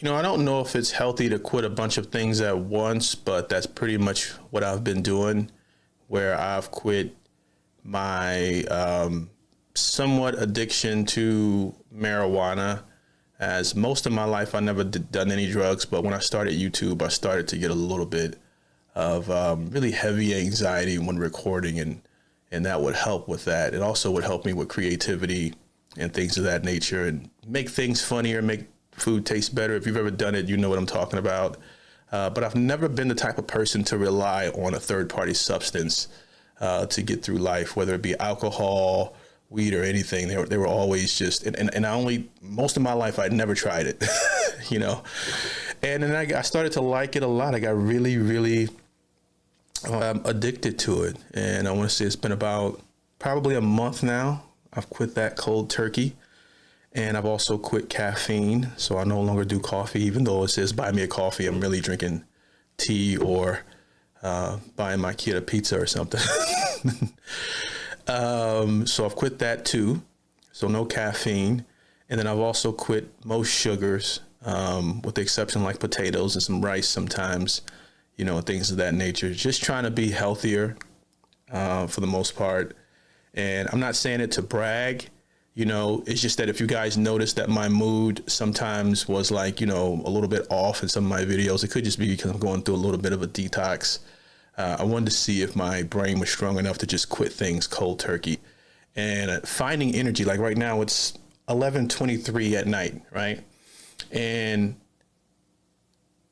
I don't know if it's healthy to quit a bunch of things at once, but that's pretty much what I've been doing, where I've quit my somewhat addiction to marijuana. As most of my life, I never done any drugs, but when I started YouTube, I started to get a little bit of really heavy anxiety when recording, and that would help with that. It also would help me with creativity and things of that nature, and make things funnier, make food taste better. If you've ever done it, you know what I'm talking about. But I've never been the type of person to rely on a third-party substance to get through life, whether it be alcohol, weed, or anything. They were always just, and most of my life, I'd never tried it, And then I started to like it a lot. I got really, really addicted to it. And I want to say it's been about probably a month now. I've quit that cold turkey. And I've also quit caffeine, so I no longer do coffee, even though it says buy me a coffee. I'm really drinking tea or buying my kid a pizza or something. So I've quit that too, so no caffeine. And then I've also quit most sugars, with the exception like potatoes and some rice sometimes, things of that nature. Just trying to be healthier for the most part. And I'm not saying it to brag. It's just that if you guys notice that my mood sometimes was like, a little bit off in some of my videos, it could just be because I'm going through a little bit of a detox. I wanted to see if my brain was strong enough to just quit things cold turkey. And finding energy, like right now it's 11:23 at night, right? And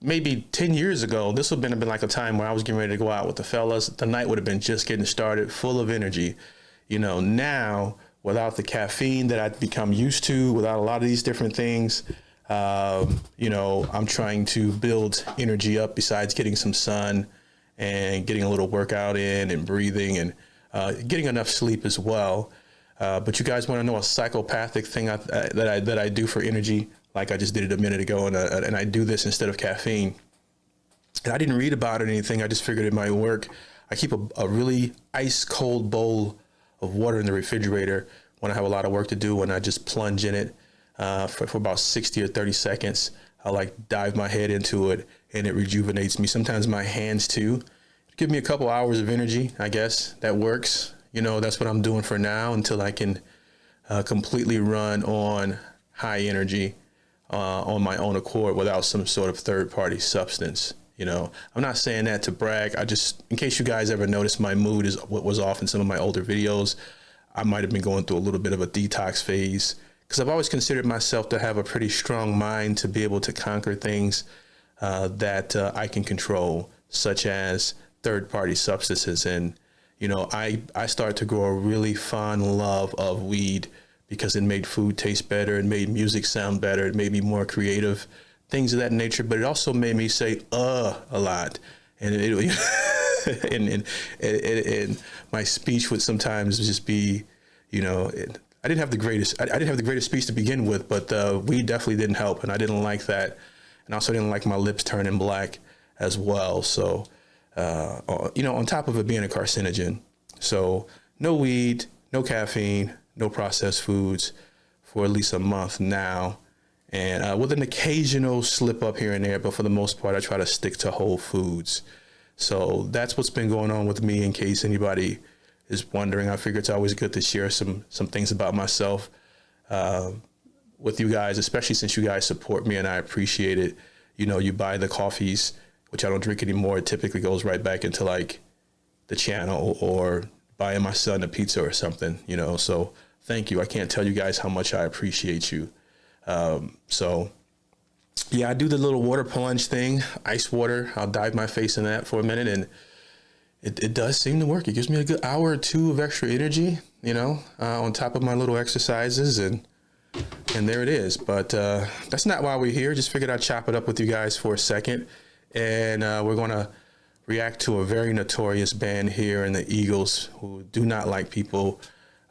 maybe 10 years ago, this would have been like a time where I was getting ready to go out with the fellas. The night would have been just getting started, full of energy. Now, without the caffeine that I've become used to, without a lot of these different things, I'm trying to build energy up besides getting some sun and getting a little workout in and breathing and getting enough sleep as well. But you guys want to know a psychopathic thing that I do for energy? Like I just did it a minute ago, and I do this instead of caffeine. And I didn't read about it or anything. I just figured it might work. I keep a really ice cold bowl of water in the refrigerator when I have a lot of work to do, and I just plunge in it for about 60 or 30 seconds. I like dive my head into it, and it rejuvenates me. Sometimes my hands too. Give me a couple hours of energy, I guess. That works. That's what I'm doing for now until I can completely run on high energy on my own accord without some sort of third-party substance. I'm not saying that to brag. I just, in case you guys ever noticed, my mood is what was off in some of my older videos. I might have been going through a little bit of a detox phase because I've always considered myself to have a pretty strong mind to be able to conquer things that I can control, such as third-party substances. And, I started to grow a really fond love of weed because it made food taste better. It made music sound better. It made me more creative, things of that nature. But it also made me say, a lot. And and my speech would sometimes just be, I didn't have the greatest speech to begin with, but weed definitely didn't help. And I didn't like that. And I also didn't like my lips turning black as well. So, on top of it being a carcinogen. So no weed, no caffeine, no processed foods for at least a month now. And with an occasional slip up here and there, but for the most part, I try to stick to whole foods. So that's what's been going on with me, in case anybody is wondering. I figure it's always good to share some things about myself with you guys, especially since you guys support me and I appreciate it. You buy the coffees, which I don't drink anymore. It typically goes right back into like the channel or buying my son a pizza or something, so thank you. I can't tell you guys how much I appreciate you. So yeah, I do the little water plunge thing, ice water. I'll dive my face in that for a minute, and it does seem to work. It gives me a good hour or two of extra energy, on top of my little exercises, and there it is. But that's not why we're here. Just figured I'd chop it up with you guys for a second. And we're going to react to a very notorious band here in the Eagles who do not like people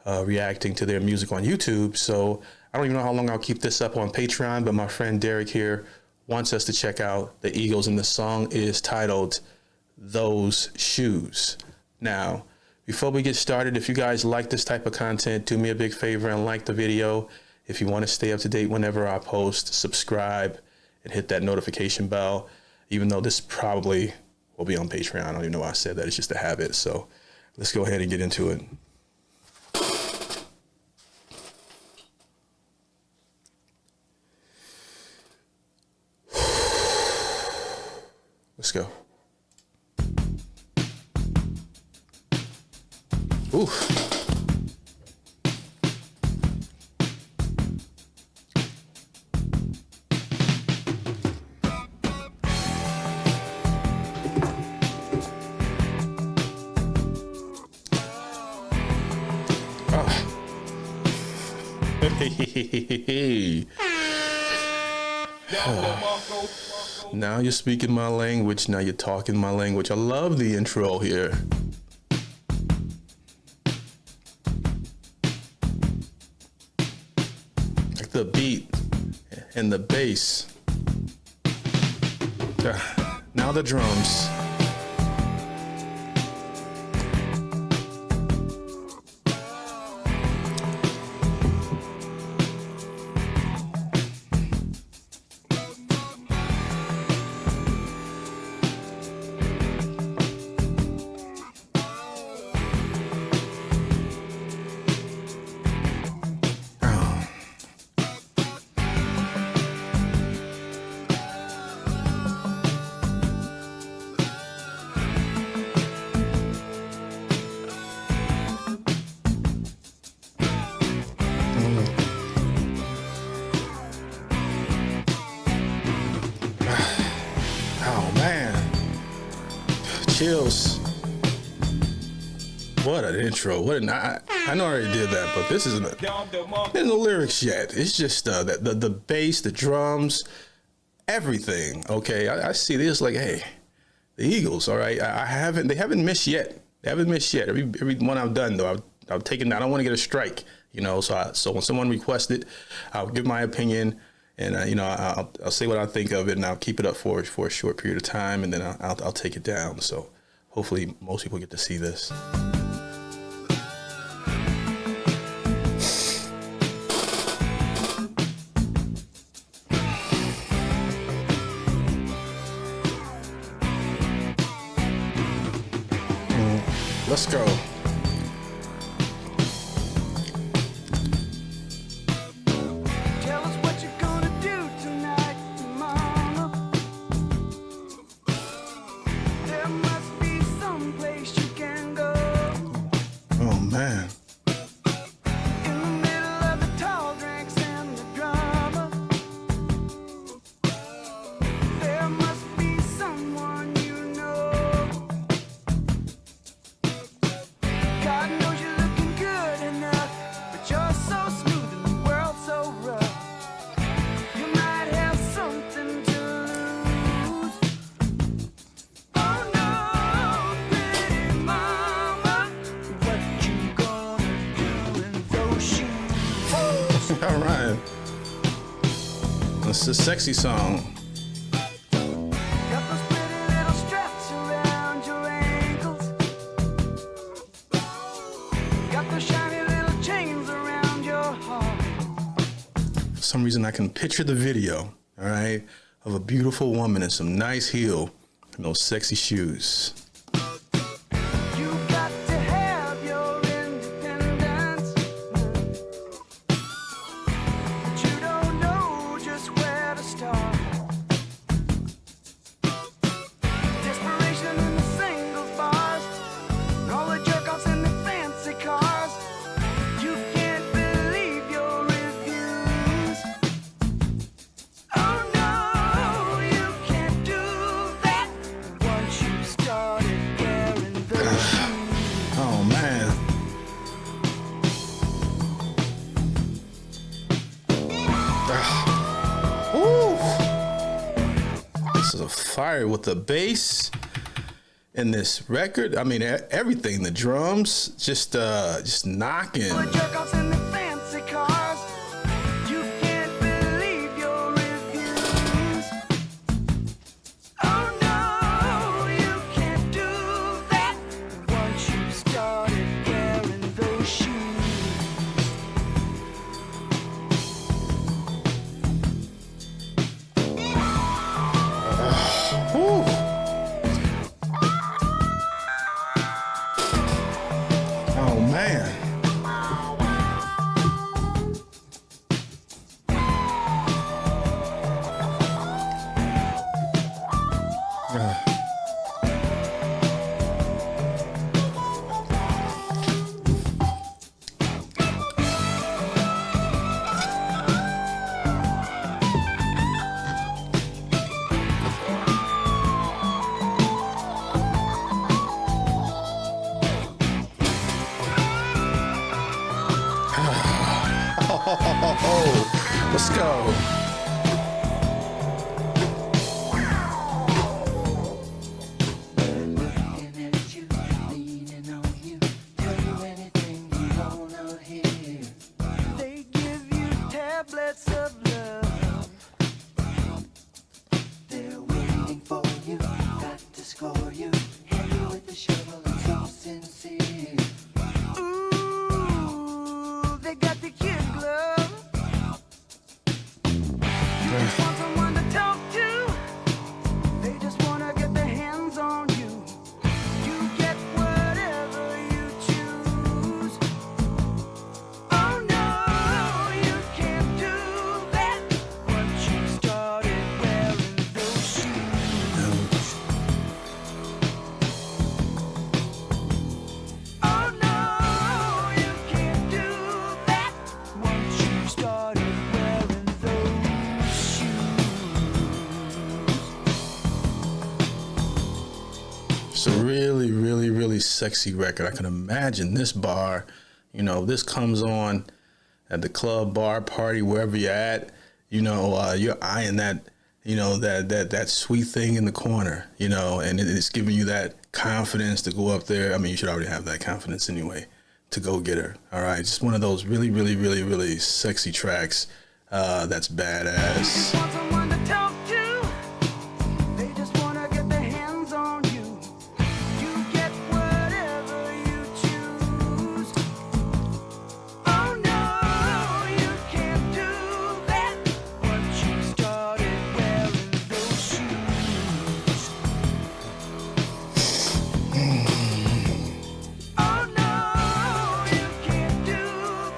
reacting to their music on YouTube. So I don't even know how long I'll keep this up on Patreon, but my friend Derek here wants us to check out the Eagles, and the song is titled Those Shoes. Now, before we get started, if you guys like this type of content, do me a big favor and like the video. If you want to stay up to date whenever I post, subscribe and hit that notification bell, even though this probably will be on Patreon. I don't even know why I said that. It's just a habit. So let's go ahead and get into it. Let's go. Oof. Now you're speaking my language. Now you're talking my language. I love the intro here. Like the beat and the bass. Now the drums. Chills. What an intro. What an I know I already did that, but this isn't there's no lyrics yet. It's just the bass, the drums, everything. Okay. I see this like, hey, the Eagles, all right. They haven't missed yet. They haven't missed yet. Every one I've done though, I've taken, I don't want to get a strike, you know, so when someone requests it, I'll give my opinion. And, you know, I'll say what I think of it, and I'll keep it up for a short period of time, and then I'll take it down. So hopefully most people get to see this. Let's go. All right. It's a sexy song. Got those pretty little straps around your ankles. Got those shiny little chains around your heart. For some reason, I can picture the video, all right, of a beautiful woman in some nice heel and those sexy shoes. This is a fire with the bass in this record. I mean, everything, the drums, just knocking. go. Looking at you, leaning on you, tell you anything you wanna hear. They give you tablets of love. They're waiting for you, got to score you, hand you with the shovel and so sincere. Ooh, they got the kid glove. You just want someone to talk to. They just wanna get their hands on you. You get whatever you choose. Oh no, you can't do that. Once you started wearing those shoes. Oh no, you can't do that. Once you started wearing those shoes. It's a really, really, really sexy record. I can imagine this bar, you know, this comes on at the club, bar, party, wherever you're at, you know, you're eyeing that, you know, that sweet thing in the corner, you know, and it's giving you that confidence to go up there. I mean, you should already have that confidence anyway to go get her. All right. Just one of those really, really, really, really sexy tracks. That's badass. Want someone to talk to. They just wanna get their hands on you. You get whatever you choose. Oh no, you can't do that. Once you started wearing those shoes. Oh no, you can't do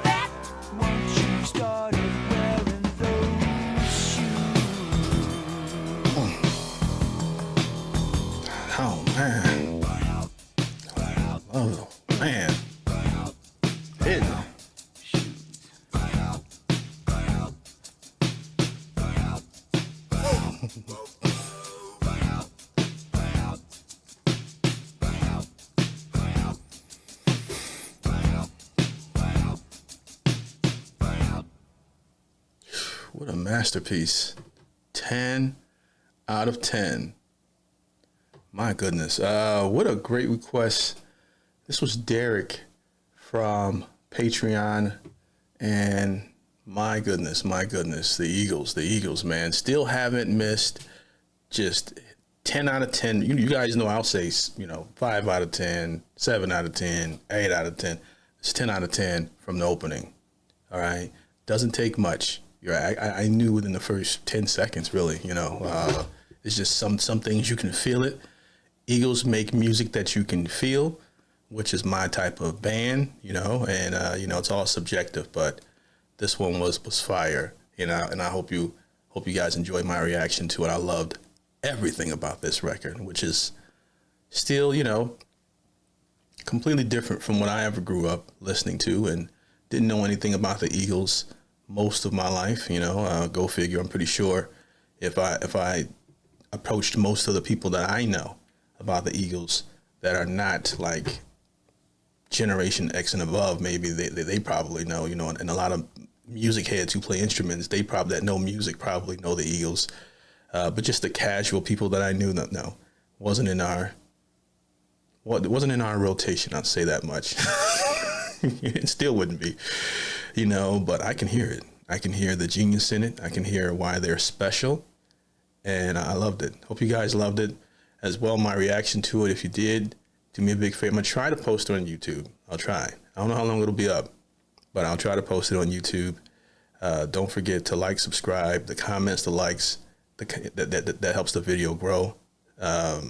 that. Once you started wearing those shoes. Oh, man. Oh, man. Hit. What a masterpiece. 10 out of 10. My goodness. What a great request. This was Derek from Patreon. And my goodness, the Eagles, man. Still haven't missed. Just 10 out of 10. You guys know I'll say, 5 out of 10, 7 out of 10, 8 out of 10. It's 10 out of 10 from the opening. All right. Doesn't take much. I knew within the first 10 seconds, really, it's just some things you can feel it. Eagles make music that you can feel, which is my type of band, and it's all subjective, but this one was fire, and I hope you guys enjoyed my reaction to it. I loved everything about this record, which is still, completely different from what I ever grew up listening to, and didn't know anything about the Eagles most of my life, go figure. I'm pretty sure if I approached most of the people that I know about the Eagles that are not like Generation X and above, maybe they probably know, and a lot of music heads who play instruments, that know music probably know the Eagles. But just the casual people that I knew, no, wasn't in our rotation. I'll say that much. It still wouldn't be, but I can hear it. I can hear the genius in it. I can hear why they're special. And I loved it. Hope you guys loved it as well. My reaction to it. If you did, do me a big favor. I'm going to try to post it on YouTube. I'll try. I don't know how long it'll be up, but I'll try to post it on YouTube. Don't forget to like, subscribe, the comments, the likes, that helps the video grow. I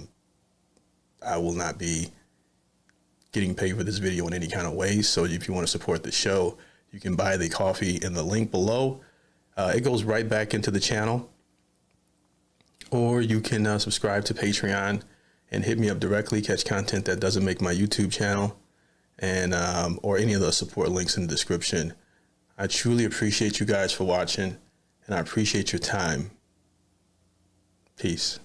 will not be getting paid for this video in any kind of way. So if you want to support the show, you can buy the coffee in the link below. It goes right back into the channel. Or you can subscribe to Patreon and hit me up directly, catch content that doesn't make my YouTube channel, and or any of the support links in the description. I truly appreciate you guys for watching, and I appreciate your time. Peace.